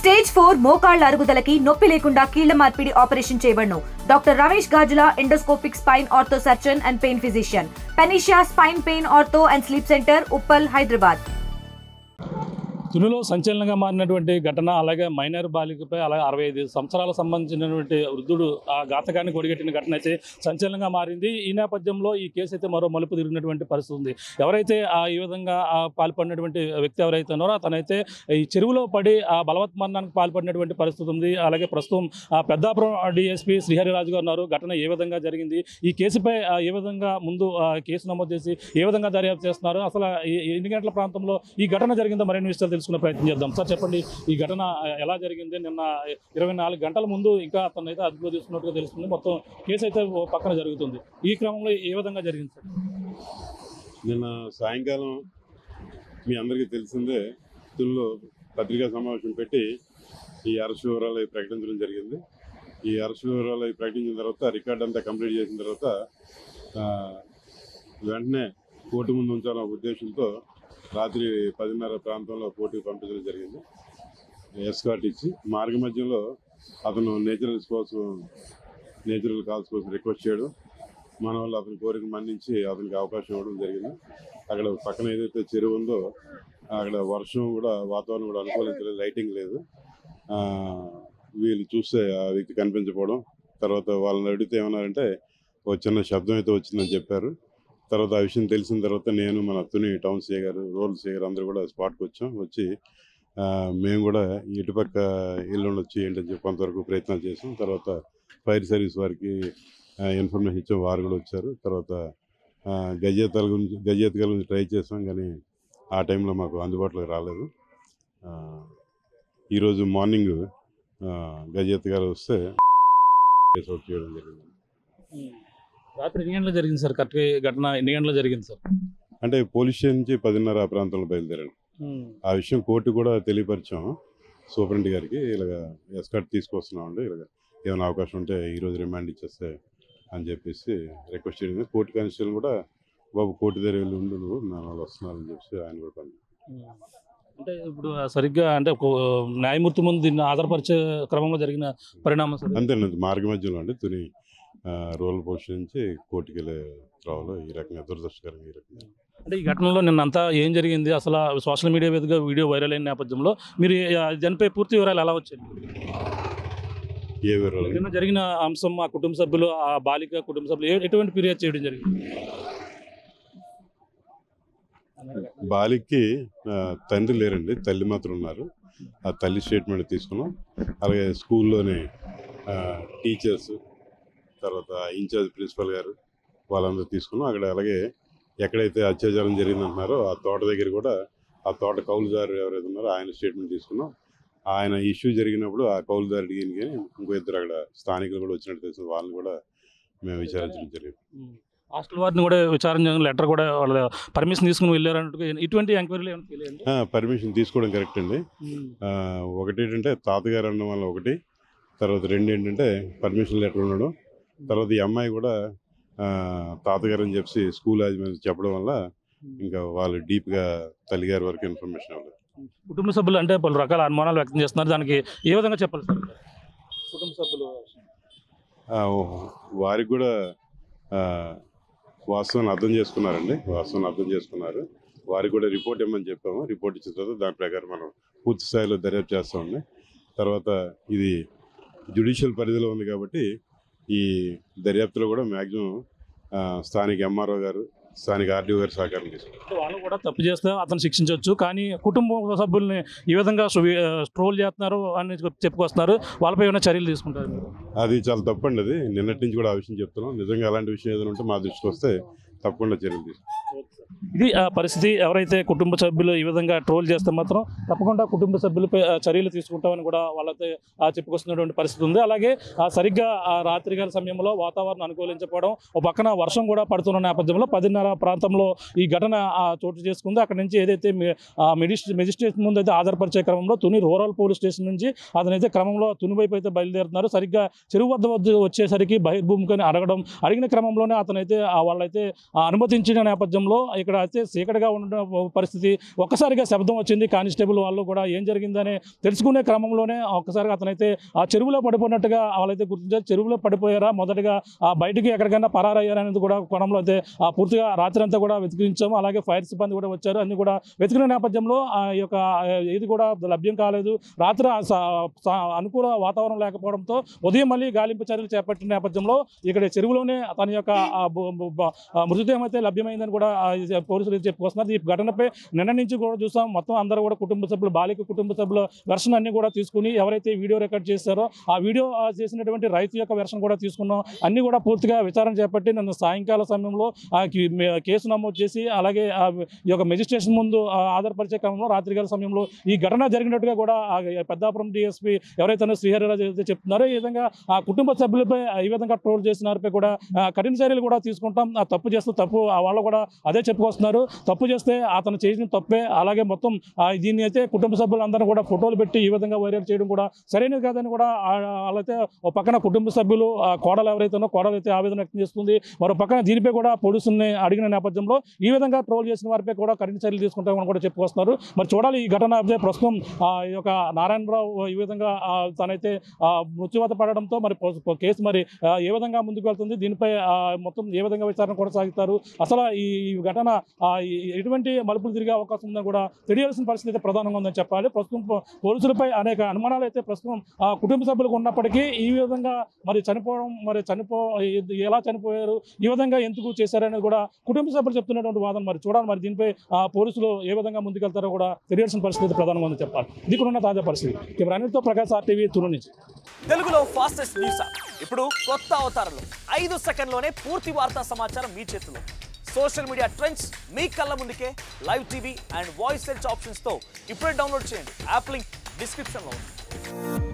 Stage 4 మోకాళ్ల అరుగుదలకి నొప్పి లేకుండా కీళ్ల మార్పిడి ఆపరేషన్ చేయబడును. Doctor Ramesh Gajula, endoscopic spine ortho surgeon and pain physician, Panacea spine pain ortho and sleep centre, Uppal, Hyderabad. తునిలో సంచలనంగా మారినటువంటి ఘటన, అలాగే మైనర్ బాలికపై అలాగే 65 సంవత్సరాలకు సంబంధించినటువంటి వృద్ధుడు ఆ ఘాతకాన్ని కొడిగట్టిన ఘటన అయితే సంచలనంగా మారింది. ఈ నేపథ్యంలో ఈ కేసు అయితే మరో మలుపు తిరిగినటువంటి పరిస్థితి ఉంది. ఎవరైతే ఈ విధంగా పాల్పడినటువంటి వ్యక్తి ఎవరైతే ఉన్నారో అతనైతే ఈ చెరువులో పడి ఆ బలవత్మరణానికి పాల్పడినటువంటి పరిస్థితి ఉంది. అలాగే ప్రస్తుతం పెద్దాపురం డిఎస్పీ శ్రీహరిరాజు గారు ఉన్నారు. ఘటన ఏ విధంగా జరిగింది, ఈ కేసుపై ఏ విధంగా ముందు కేసు నమోదు చేసి ఏ విధంగా దర్యాప్తు చేస్తున్నారు, అసలు ఎన్ని గంటల ప్రాంతంలో ఈ ఘటన జరిగిందో మరిన్ని విషయాలు తెలుసుకునే ప్రయత్నం చేద్దాం. సార్ చెప్పండి, ఈ ఘటన ఎలా జరిగింది? నిన్న 24 గంటల ముందు ఇంకా అతను అయితే అదుపులో తీసుకున్నట్టుగా తెలుస్తుంది. మొత్తం కేసు అయితే పక్కన జరుగుతుంది. ఈ క్రమంలో ఏ విధంగా జరిగింది సార్? నిన్న సాయంకాలం మీ అందరికీ తెలిసిందే, తుల్లో పత్రికా సమావేశం పెట్టి ఈ అరెస్ట్ వివరాలు ప్రకటించడం జరిగింది. ఈ అరెస్ట్ వివరాలు ప్రకటించిన తర్వాత రికార్డ్ అంతా కంప్లీట్ చేసిన తర్వాత వెంటనే కోర్టు ముందు ఉంచాలన్న ఉద్దేశంతో రాత్రి 10:30 ప్రాంతంలో కోర్టుకు పంపించడం జరిగింది. ఎస్కార్ట్ ఇచ్చి మార్గ మధ్యలో అతను నేచురల్ కాల్స్ కోసం రిక్వెస్ట్ చేయడం, మన వాళ్ళు అతని కోరిక మన్నించి అతనికి అవకాశం ఇవ్వడం జరిగింది. అక్కడ పక్కన ఏదైతే చెరువు ఉందో అక్కడ వర్షం కూడా, వాతావరణం కూడా అనుకూలించలేదు, లైటింగ్ లేదు. వీళ్ళు చూస్తే ఆ వ్యక్తి కనిపించకపోవడం, తర్వాత వాళ్ళని అడిగితే ఏమన్నారంటే ఒక చిన్న శబ్దం అయితే వచ్చిందని చెప్పారు. తర్వాత ఆ విషయం తెలిసిన తర్వాత నేను, మన తుని టౌన్ సీఏ గారు, రూరల్ సీఏ గారు అందరూ కూడా స్పాట్కి వచ్చి మేము కూడా ఇటుపక్క ఇల్లు ఉండొచ్చు ఏంటని చెప్పి కొంతవరకు ప్రయత్నాలు చేసాం. తర్వాత ఫైర్ సర్వీస్ వారికి ఇన్ఫర్మేషన్ ఇచ్చాం, వారు కూడా వచ్చారు. తర్వాత గజేతగాల గురించి ట్రై చేసాం, కానీ ఆ టైంలో మాకు అందుబాటులోకి రాలేదు. ఈరోజు మార్నింగ్ గజేతగాలు వస్తే కేసు అవుట్ చేయడం జరిగింది. రాత్రి ఎన్ని గంటలు జరిగింది సార్? కరెక్ట్గా ఘటన ఎన్ని గంటలు జరిగింది సార్? అంటే పోలీస్ స్టేషన్ నుంచి 10:30 ఆ ప్రాంతంలో బయలుదేరాడు. ఆ విషయం కోర్టు కూడా తెలియపరిచాం సూపరింటెండెంట్ గారికి. ఇలాగ ఎస్కార్ట్ తీసుకొస్తున్నామండి, ఇలాగ ఏమైనా అవకాశం ఉంటే ఈరోజు రిమాండ్ ఇచ్చేస్తే అని చెప్పేసి రిక్వెస్ట్ చేయడం. కోర్టు కానిస్టేబుల్ కూడా, బాబు కోర్టు దగ్గర వెళ్ళి ఉండు, నువ్వు నా వాళ్ళు వస్తున్నారని చెప్పేసి ఆయన కూడా పని. అంటే ఇప్పుడు సరిగ్గా అంటే న్యాయమూర్తి ముందు దీన్ని ఆధారపరిచే క్రమంలో జరిగిన పరిణామం సార్? అంతేనండి, మార్గ మధ్యలో అండి తుని రోల్ పోస్ట్ నుంచి కోర్టుకి వెళ్ళే త్రోవలో ఈ రకంగా దురదృష్టకరంగా ఈ రకంగా. అంటే ఈ ఘటనలో నిన్నంతా ఏం జరిగింది, అసలు సోషల్ మీడియా మీదుగా వీడియో వైరల్ అయిన నేపథ్యంలో మీరు దానిపై పూర్తి వివరాలు ఎలా వచ్చాయి? ఏ వివరాలు? నిన్న జరిగిన అంశం, ఆ కుటుంబ సభ్యులు, ఆ బాలిక కుటుంబ సభ్యులు ఎటువంటి ఫిర్యాదు చేయడం జరిగింది? బాలికకి తండ్రి లేరండి, తల్లి మాత్రం ఉన్నారు. ఆ తల్లి స్టేట్మెంట్ తీసుకున్నాం. అలాగే స్కూల్లోని టీచర్స్, తర్వాత ఇన్ఛార్జ్ ప్రిన్సిపల్ గారు, వాళ్ళందరూ తీసుకున్నాం. అక్కడ అలాగే ఎక్కడైతే అత్యాచారం జరిగిందంటున్నారో ఆ తోట దగ్గర కూడా ఆ తోట కౌలుదారు ఎవరైతే ఉన్నారో ఆయన స్టేట్మెంట్ తీసుకున్నాం. ఆయన ఇష్యూ జరిగినప్పుడు ఆ కౌలుదారు అడిగింది, కానీ ఇంకో ఇద్దరు అక్కడ స్థానికులు కూడా వచ్చినట్టు తెలిసిన వాళ్ళని కూడా మేము విచారించడం జరిగింది. హాస్టల్ వారిని కూడా విచారణ లెటర్ కూడా వాళ్ళ పర్మిషన్ తీసుకుని వెళ్ళారంటూ ఇటువంటి ఎంక్వైరీలు ఏమైనా ఫీల్ అయ్యండి? పర్మిషన్ తీసుకోవడం కరెక్ట్ అండి. ఒకటి ఏంటంటే తాతగారు అనడం వల్ల ఒకటి, తర్వాత రెండు ఏంటంటే పర్మిషన్ లెటర్ ఉండడం, తర్వాత ఈ అమ్మాయి కూడా తాతగారు అని చెప్పి స్కూల్ యాజమాన్యం చెప్పడం వల్ల ఇంకా వాళ్ళు డీప్గా తల్లిగారి వరకు ఇన్ఫర్మేషన్ అవ్వలేదు. కుటుంబ సభ్యులు అంటే పలు రకాల అనుమానాలు వ్యక్తం చేస్తున్నారు, దానికి ఏ విధంగా చెప్పాలి సార్? కుటుంబ సభ్యులు వారికి కూడా వాస్తవాన్ని అర్థం చేసుకున్నారు. వారికి కూడా రిపోర్ట్ ఇవ్వమని చెప్పాము. రిపోర్ట్ ఇచ్చిన తర్వాత దాని ప్రకారం మనం పూర్తి స్థాయిలో దర్యాప్తు చేస్తామండి. తర్వాత ఇది జ్యుడిషియల్ పరిధిలో ఉంది కాబట్టి ఈ దర్యాప్తులో కూడా మ్యాక్సిమం స్థానిక ఎంఆర్ఓ గారు, స్థానిక ఆర్డీఓ గారు సహకారం తీసుకుంటారు. వాళ్ళు కూడా తప్పు చేస్తే అతను శిక్షించవచ్చు, కానీ కుటుంబ సభ్యుల్ని ఈ విధంగా ట్రోల్ చేస్తున్నారు అని చెప్పుకొస్తున్నారు, వాళ్ళపై ఏమైనా చర్యలు తీసుకుంటారు? అది చాలా తప్పండి. అది నిన్నటి నుంచి కూడా ఆ విషయం చెప్తున్నాం. నిజంగా అలాంటి విషయం ఏదైనా ఉంటే మా దృష్టికి వస్తే తప్పకుండా చర్యలు తీసుకుంటాం. ఇది ఆ పరిస్థితి. ఎవరైతే కుటుంబ సభ్యులు ఈ విధంగా ట్రోల్ చేస్తే మాత్రం తప్పకుండా కుటుంబ సభ్యులపై చర్యలు తీసుకుంటామని కూడా వాళ్ళతో చెప్పుకొస్తున్నటువంటి పరిస్థితి ఉంది. అలాగే సరిగ్గా రాత్రికాల సమయంలో వాతావరణం అనుకూలించకపోవడం, ఒక పక్కన వర్షం కూడా పడుతున్న నేపథ్యంలో 10:30 ప్రాంతంలో ఈ ఘటన చోటు చేసుకుంది. అక్కడి నుంచి ఏదైతే మెజిస్ట్రేట్ ముందు అయితే ఆధారపరిచే క్రమంలో తుని రూరల్ పోలీస్ స్టేషన్ నుంచి అతనైతే క్రమంలో తుని వైపు అయితే బయలుదేరుతున్నారు. సరిగ్గా చెరువు వద్ద వచ్చేసరికి బహిర్భూమికని అడిగిన క్రమంలోనే అతనైతే వాళ్ళైతే అనుమతించిన నేపథ్యంలో ఇక్కడ ఇక్కడ అయితే చీకటిగా ఉన్న పరిస్థితి. ఒక్కసారిగా శబ్దం వచ్చింది. కానిస్టేబుల్ వాళ్ళు కూడా ఏం జరిగిందని తెలుసుకునే క్రమంలోనే ఒక్కసారిగా అతనైతే ఆ చెరువులో పడిపోయినట్టుగా వాళ్ళైతే గుర్తించారు. చెరువులో పడిపోయారా, మొదటగా బయటికి ఎక్కడికైనా పరారయ్యారనేది కూడా కోణంలో అయితే పూర్తిగా రాత్రి అంతా కూడా వెతికించాము. అలాగే ఫైర్ సిబ్బంది కూడా వచ్చారు. అన్ని కూడా వెతికిన నేపథ్యంలో ఆ యొక్క ఇది కూడా లభ్యం కాలేదు. రాత్రి అనుకూల వాతావరణం లేకపోవడంతో ఉదయం మళ్ళీ గాలింపు చర్యలు చేపట్టిన నేపథ్యంలో ఇక్కడ చెరువులోనే తన యొక్క మృతదేహం అయితే లభ్యమైందని కూడా పోలీసులు చెప్పుకొస్తున్నారు. ఈ ఘటనపై నిన్న నుంచి కూడా చూసాం. మొత్తం అందరూ కూడా కుటుంబ సభ్యులు, బాలిక కుటుంబ సభ్యుల వెర్షన్ అన్ని కూడా తీసుకుని ఎవరైతే వీడియో రికార్డ్ చేశారో ఆ వీడియో చేసినటువంటి రైతు యొక్క వెర్షన్ కూడా తీసుకున్నాం. అన్ని కూడా పూర్తిగా విచారణ చేపట్టి నన్ను సాయంకాల సమయంలో కేసు నమోదు చేసి అలాగే ఈ యొక్క మెజిస్ట్రేషన్ ముందు ఆధారపరిచే క్రమంలో రాత్రికాల సమయంలో ఈ ఘటన జరిగినట్టుగా కూడా పెద్దాపురం DSP ఎవరైతే శ్రీహరిరాజు అయితే చెప్తున్నారో ఈ విధంగా ఆ కుటుంబ సభ్యులపై ఈ విధంగా ట్రోల్ చేసిన వారిపై కూడా కఠిన చర్యలు కూడా తీసుకుంటాం. ఆ తప్పు చేస్తే తప్పు వాళ్ళు కూడా అదే చెప్పుకొస్తున్నారు. తప్పు చేస్తే అతను చేసిన తప్పే. అలాగే మొత్తం దీన్ని అయితే కుటుంబ సభ్యులందరూ కూడా ఫోటోలు పెట్టి ఈ విధంగా వైరల్ చేయడం కూడా సరైనది కాదని కూడా వాళ్ళైతే ఒక పక్కన కుటుంబ సభ్యులు కోడలు ఎవరైతేనో కోడలు అయితే ఆవేదన వ్యక్తం చేస్తుంది. మరో పక్కన దీనిపై కూడా పోలీసుల్ని అడిగిన నేపథ్యంలో ఈ విధంగా ట్రోల్ చేసిన వారిపై కూడా కఠిన చర్యలు తీసుకుంటామని కూడా చెప్పుకొస్తున్నారు. మరి చూడాలి ఈ ఘటన ప్రస్తుతం ఈ యొక్క నారాయణరావు ఈ విధంగా తనైతే మృత్యువాత పడడంతో మరి కేసు మరి ఏ విధంగా ముందుకు వెళ్తుంది, దీనిపై మొత్తం ఏ విధంగా విచారణ కొనసాగుతారు, అసలు ఈ ఘటన ఎటువంటి మలుపులు తిరిగే అవకాశం ఉందని కూడా తెలియాల్సిన పరిస్థితి అయితే ప్రధానంగా ఉందని చెప్పాలి. ప్రస్తుతం పోలీసులపై అనేక అనుమానాలు అయితే ప్రస్తుతం కుటుంబ సభ్యులకు ఉన్నప్పటికీ ఈ విధంగా మరి చనిపోవడం, మరి ఎలా చనిపోయారు, ఈ విధంగా ఎందుకు చేశారనేది కూడా కుటుంబ సభ్యులు చెప్తున్నటువంటి వాదన. మరి చూడాలి మరి దీనిపై పోలీసులు ఏ విధంగా ముందుకెళ్తారో కూడా తెలియాల్సిన పరిస్థితి ప్రధానంగా ఉందని చెప్పాలి. ఇది కూడా ఉన్న తాజా పరిస్థితి. అనిల్తో ప్రకాష్, RTV, తులు నుంచి. తెలుగులో ఫాస్టెస్ట్ న్యూస్ ఇప్పుడు కొత్త అవతారంలో 5 సెకండ్లోనే పూర్తి వార్తా సమాచారం మీ చేతిలో. సోషల్ మీడియా ట్రెండ్స్ మీ కళ్ళ ముందుకే live TV and voice search ఆప్షన్స్తో ఇప్పుడే డౌన్లోడ్ చేయండి. యాప్ లింక్ డిస్క్రిప్షన్లో ఉంది.